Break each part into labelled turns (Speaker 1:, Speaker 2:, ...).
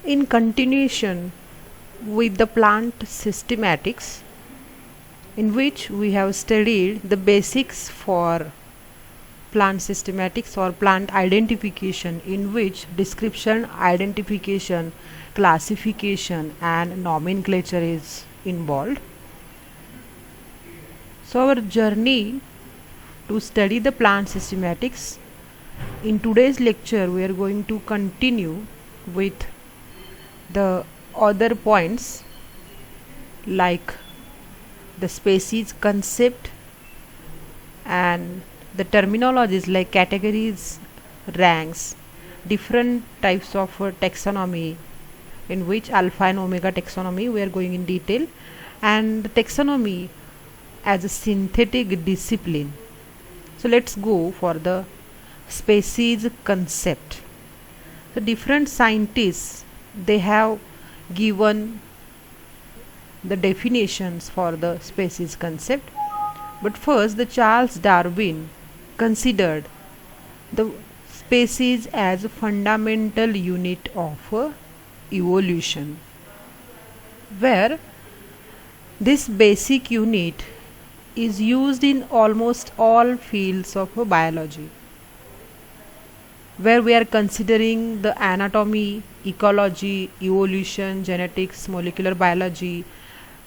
Speaker 1: In continuation with the plant systematics, in which we have studied the basics for plant systematics or plant identification, in which description, identification, classification and nomenclature is involved. So our journey to study the plant systematics, in today's lecture we are going to continue with the other points like the species concept and the terminologies like categories, ranks, different types of taxonomy, in which alpha and omega taxonomy we are going in detail, and the taxonomy as a synthetic discipline. So let's go for the species concept. The different scientists, they have given the definitions for the species concept, but first the Charles Darwin considered the species as a fundamental unit of evolution, where this basic unit is used in almost all fields of biology, where we are considering the anatomy, ecology, evolution, genetics, molecular biology,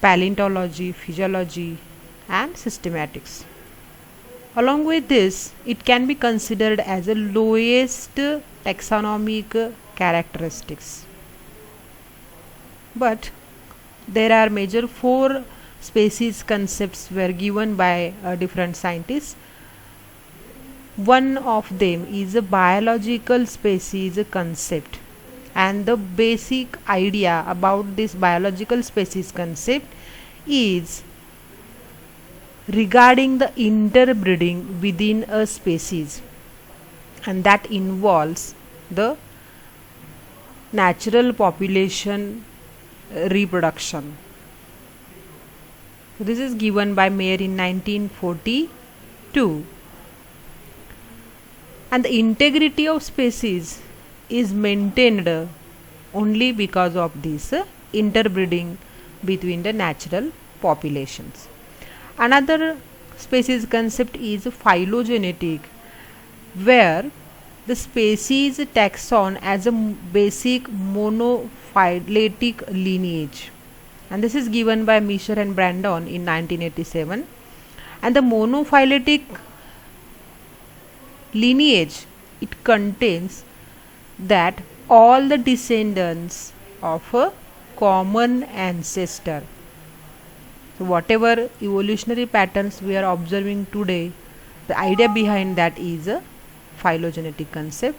Speaker 1: paleontology, physiology and systematics. Along with this, it can be considered as the lowest taxonomic characteristics. But there are major 4 species concepts were given by different scientists. One of them is a biological species concept, and the basic idea about this biological species concept is regarding the interbreeding within a species, and that involves the natural population reproduction. So this is given by Mayer in 1942. And the integrity of species is maintained only because of this interbreeding between the natural populations. Another species concept is phylogenetic, where the species taxon as a basic monophyletic lineage, and this is given by Misher and Brandon in 1987. And the monophyletic lineage, it contains that all the descendants of a common ancestor. So whatever evolutionary patterns we are observing today, the idea behind that is a phylogenetic concept.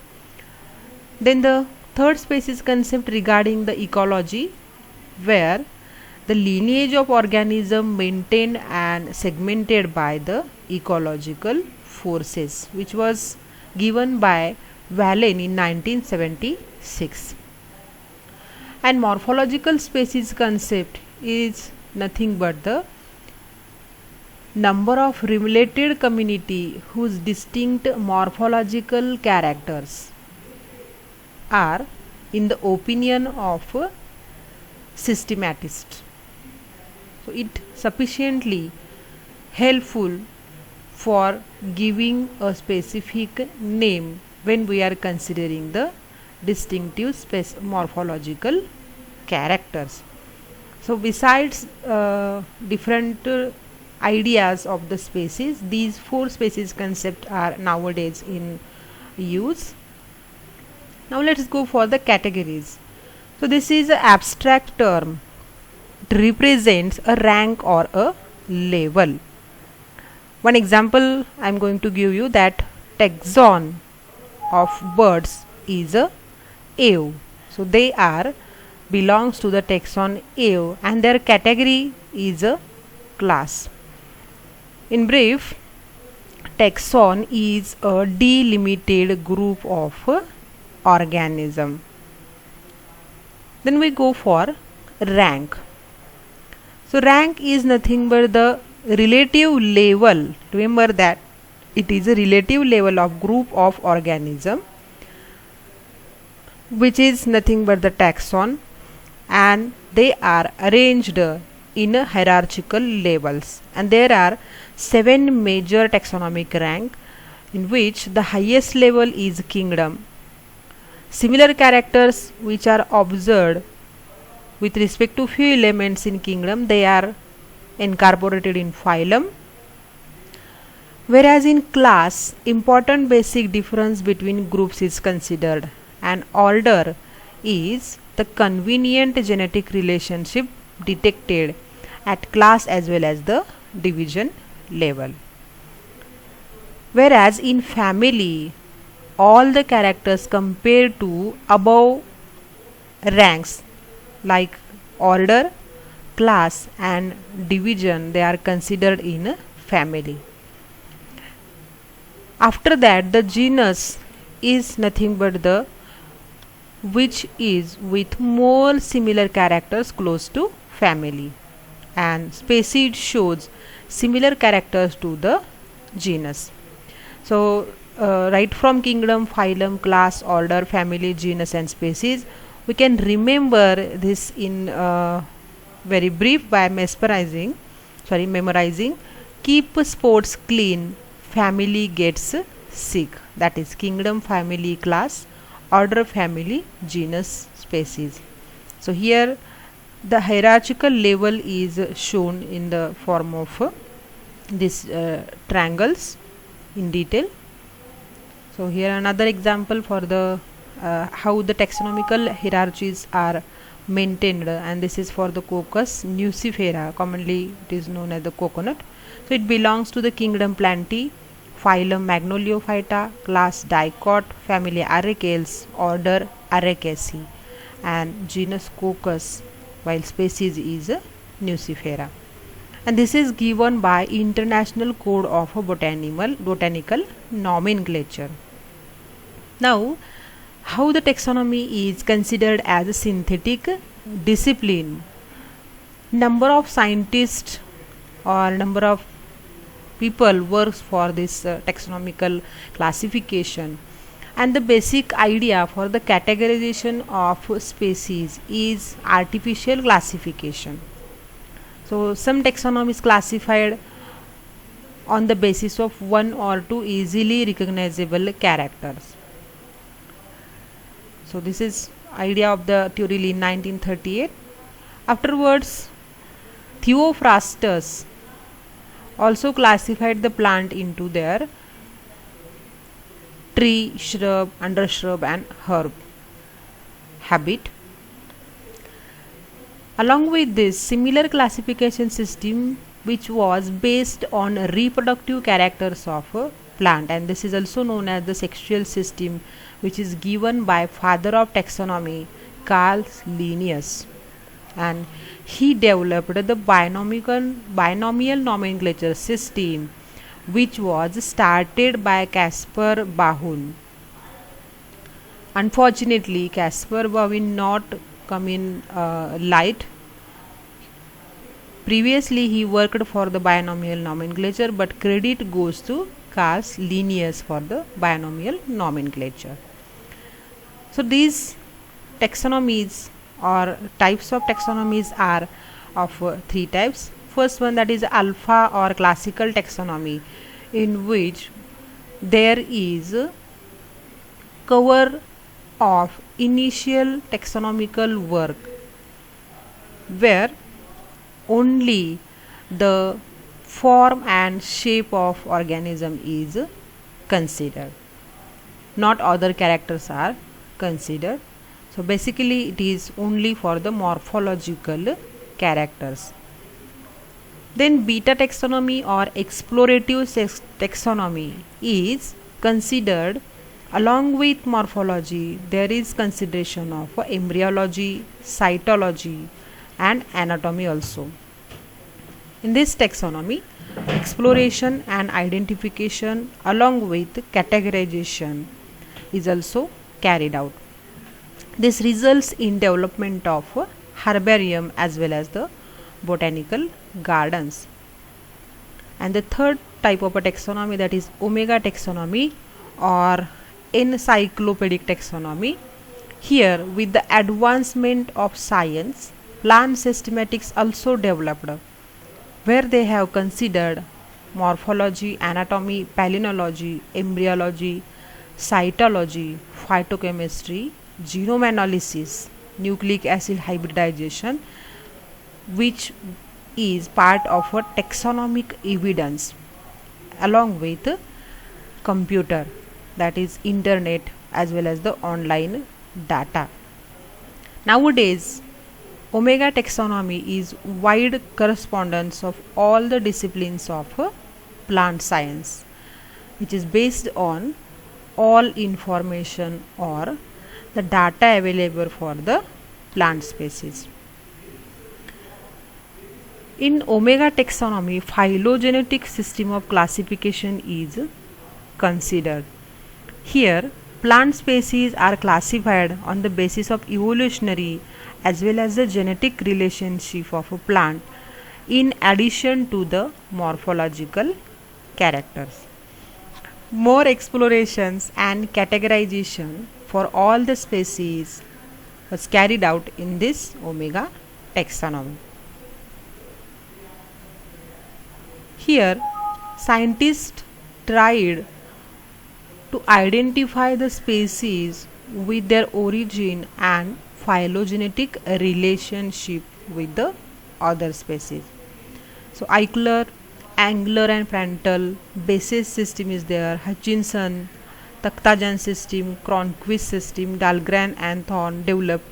Speaker 1: Then the third species concept regarding the ecology, where the lineage of organism maintained and segmented by the ecological forces, which was given by Valen in 1976. And morphological species concept is nothing but the number of related community whose distinct morphological characters are, in the opinion of systematists. So it sufficiently helpful for giving a specific name when we are considering the distinctive morphological characters. So besides different ideas of the species, these 4 species concepts are nowadays in use. Now let's go for the categories. So this is an abstract term. It represents a rank or a level. One example I am going to give you, that taxon of birds is a Ave. So they are belongs to the taxon Ave, and their category is a class. In brief, taxon is a delimited group of organism. Then we go for rank. So rank is nothing but the relative level. Remember that it is a relative level of group of organism which is nothing but the taxon, and they are arranged in a hierarchical levels, and there are 7 major taxonomic rank, in which the highest level is kingdom. Similar characters which are observed with respect to few elements in kingdom, they are incorporated in phylum. Whereas in class, important basic difference between groups is considered, and order is the convenient genetic relationship detected at class as well as the division level. Whereas in family, all the characters compared to above ranks like order, class and division, they are considered in a family. After that, the genus is nothing but the which is with more similar characters close to family, and species shows similar characters to the genus. So right from kingdom, phylum, class, order, family, genus and species, we can remember this in very brief by memorizing. Keep sports clean, family gets sick. That is kingdom, family, class, order, family, genus, species. So here the hierarchical level is shown in the form of these triangles in detail. So here another example for the how the taxonomical hierarchies are maintained, and this is for the Cocos nucifera, commonly it is known as the coconut. So it belongs to the kingdom Plantae, phylum Magnoliophyta, class Dicot, family Arachales, order Arachaceae, and genus Cocos, while species is Nucifera. And this is given by International Code of Botanical Nomenclature. Now, how the taxonomy is considered as a synthetic discipline. Number of scientists or number of people works for this taxonomical classification, and the basic idea for the categorization of species is artificial classification. So some taxonomy is classified on the basis of 1 or 2 easily recognizable characters. So this is idea of the Turrell in 1938. Afterwards, Theophrastus also classified the plant into their tree, shrub, undershrub and herb habit. Along with this, similar classification system which was based on reproductive characters of a plant, and this is also known as the sexual system, which is given by father of taxonomy, Carl Linnaeus, and he developed the binomial nomenclature system, which was started by Caspar Bauhin. Unfortunately, Caspar Bauhin not come in light. Previously he worked for the binomial nomenclature, but credit goes to Carl Linnaeus for the binomial nomenclature. So these taxonomies or types of taxonomies are of 3 types. First one, that is alpha or classical taxonomy, in which there is cover of initial taxonomical work, where only the form and shape of organism is considered, not other characters are considered. So basically it is only for the morphological characters. Then beta taxonomy or explorative taxonomy is considered along with morphology. There is consideration of embryology, cytology and anatomy also. In this taxonomy, exploration and identification along with categorization is also carried out. This results in development of herbarium as well as the botanical gardens. And the third type of a taxonomy, that is omega taxonomy or encyclopedic taxonomy, Here, with the advancement of science, plant systematics also developed, where they have considered morphology, anatomy, palynology, embryology, cytology, phytochemistry, genome analysis, nucleic acid hybridization, which is part of a taxonomic evidence, along with computer, that is internet, as well as the online data. Nowadays, Omega taxonomy is wide correspondence of all the disciplines of plant science, which is based on all information or the data available for the plant species. In Omega taxonomy, phylogenetic system of classification is considered. Here, plant species are classified on the basis of evolutionary as well as the genetic relationship of a plant, in addition to the morphological characters. More explorations and categorization for all the species was carried out in this Omega taxonomy. Here, scientists tried to identify the species with their origin and phylogenetic relationship with the other species. So, Eichler, Angler and Prandtl basis system is there, Hutchinson, Takhtajan system, Cronquist system, Dahlgren and Thorne developed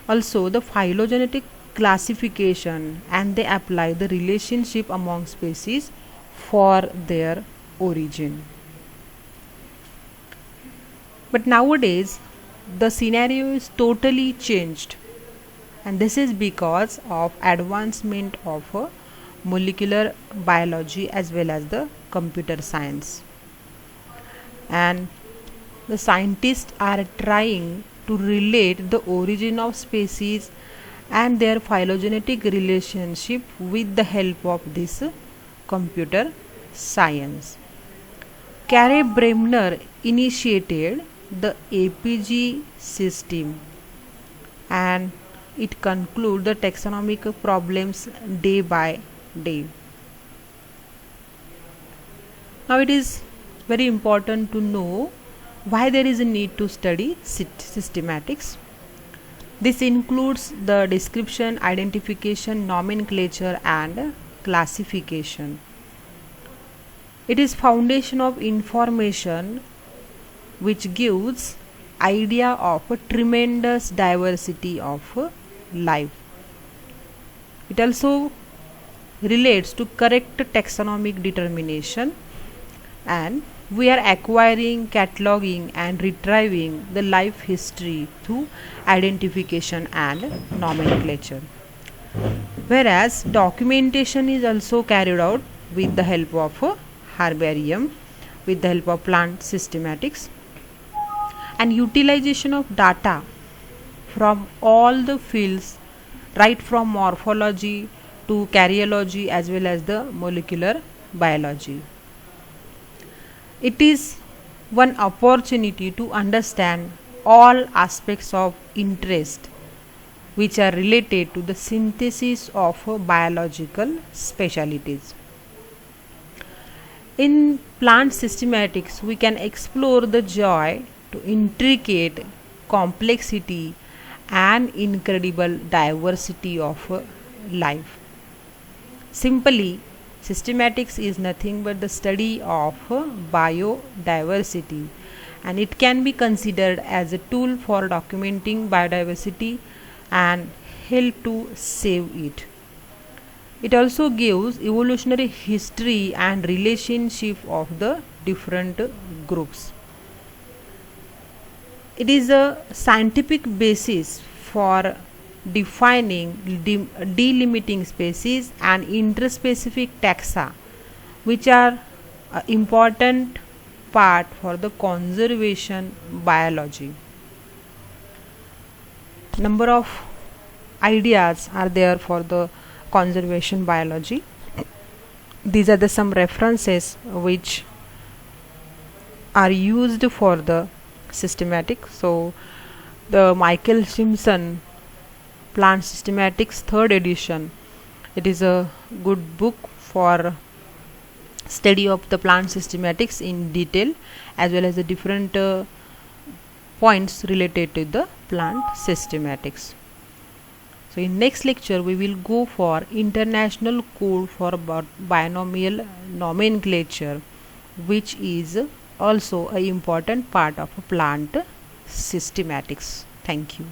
Speaker 1: also the phylogenetic classification, and they apply the relationship among species for their origin. But nowadays the scenario is totally changed, and this is because of advancement of molecular biology as well as the computer science, and the scientists are trying to relate the origin of species and their phylogenetic relationship with the help of this computer science. Carey Bremner initiated the APG system, and it concludes the taxonomic problems day by day. Now it is very important to know why there is a need to study systematics. This includes the description, identification, nomenclature and classification. It is foundation of information which gives idea of a tremendous diversity of life. It also relates to correct taxonomic determination, and we are acquiring, cataloging and retrieving the life history through identification and nomenclature. Whereas documentation is also carried out with the help of a herbarium, with the help of plant systematics, and utilization of data from all the fields, right from morphology to karyology as well as the molecular biology. It is one opportunity to understand all aspects of interest which are related to the synthesis of biological specialties. In plant systematics, we can explore the joy to intricate complexity and incredible diversity of life. Simply, systematics is nothing but the study of biodiversity, and it can be considered as a tool for documenting biodiversity and help to save it. It also gives evolutionary history and relationship of the different groups. It is a scientific basis for defining, delimiting species and interspecific taxa, which are an important part for the conservation biology. Number of ideas are there for the conservation biology. These are the some references which are used for the systematic. So the Michael Simpson Plant Systematics third edition. It is a good book for study of the plant systematics in detail, as well as the different points related to the plant systematics. So in next lecture we will go for International Code for Binomial Nomenclature, which is also an important part of plant systematics. Thank you.